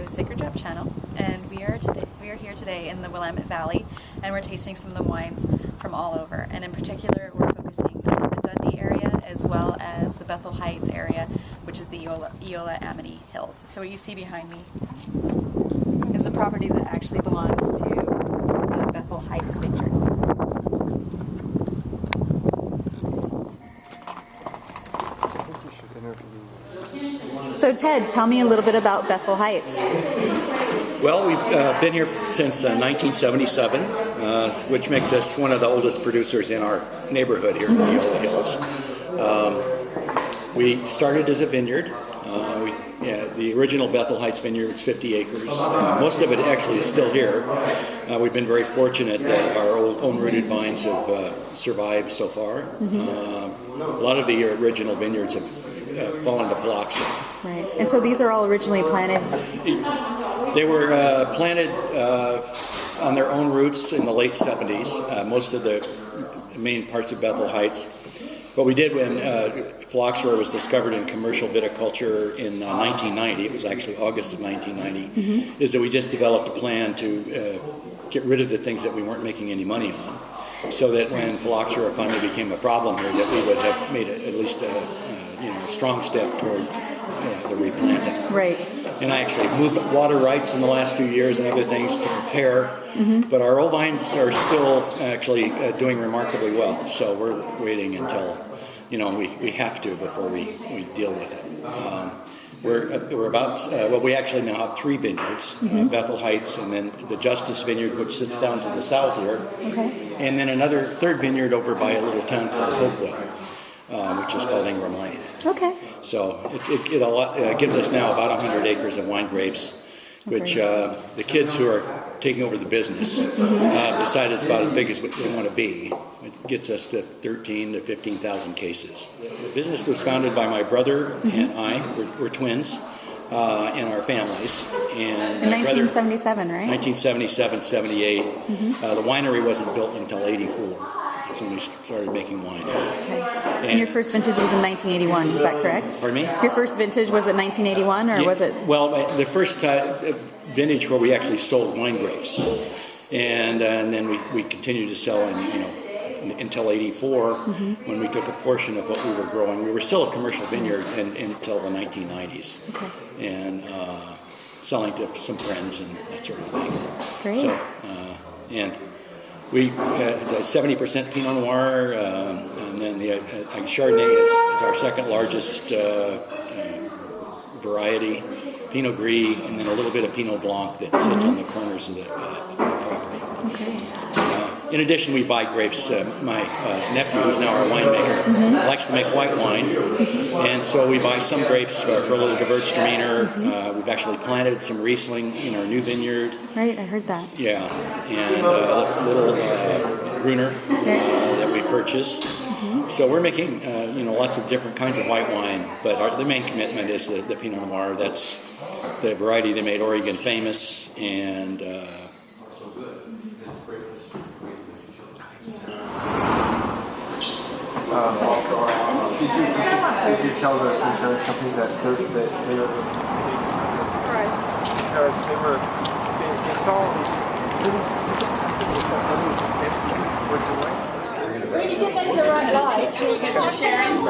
to Sacred Drop Channel, and we are here today in the Willamette Valley, and we're tasting some of the wines from all over. And in particular, we're focusing on the Dundee area as well as the Bethel Heights area, which is the Eola Amity Hills. So what you see behind me is the property that actually belongs to Bethel Heights Vineyard. So Ted, tell me a little bit about Bethel Heights. Well, we've been here since 1977, which makes us one of the oldest producers in our neighborhood here in the Eola Hills. We started as a vineyard. The original Bethel Heights Vineyard was 50 acres. Most of it actually is still here. We've been very fortunate that our own rooted vines have survived so far. A lot of the original vineyards have fallen to phylloxera. Right, and so these are all originally planted? They were planted on their own roots in the late 70s, most of the main parts of Bethel Heights. What we did when phylloxera was discovered in commercial viticulture in 1990, it was actually August of 1990, is that we just developed a plan to get rid of the things that we weren't making any money on, so that when phylloxera finally became a problem here, that we would have made at least a strong step toward the replanting. Right. And I actually moved water rights in the last few years and other things to prepare. But our old vines are still actually doing remarkably well. So we're waiting until, we have to before we deal with it. We're about, we actually now have 3 vineyards, Bethel Heights, and then the Justice Vineyard, which sits down to the south here. Okay. And then another 3rd vineyard over by a little town called Hopewell, which is called Ingram Lane. Okay. So it gives us now about 100 acres of wine grapes, which the kids who are taking over the business decide it's about as big as they want to be. It gets us to 13 to 15,000 cases. The business was founded by my brother and I. We're twins in our families. And in 1977, right? 1977, 78. The winery wasn't built until 84. That's when we started making wine. Okay. And your first vintage was in 1981, is that correct? Pardon me? Your first vintage was in 1981, or was it? Well, the first vintage where we actually sold wine grapes, and then we continued to sell until 84, when we took a portion of what we were growing. We were still a commercial vineyard until the 1990s, and selling to some friends and that sort of thing. Great. So, it's a 70% Pinot Noir, and then the Chardonnay is our second largest variety, Pinot Gris, and then a little bit of Pinot Blanc that sits on the corners of the property. Okay. In addition, we buy grapes. My nephew, who's now our winemaker, likes to make white wine, and so we buy some grapes for a little Gewürztraminer. We've actually planted some Riesling in our new vineyard. Right, I heard that. Yeah, and a little Gruner that we purchased. So we're making lots of different kinds of white wine, but the main commitment is the Pinot Noir. That's the variety that made Oregon famous, and did you tell the insurance company that they were right? Because they saw were doing. Where did you get them in the right light? Sharon. You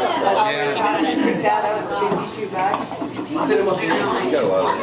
got a lot of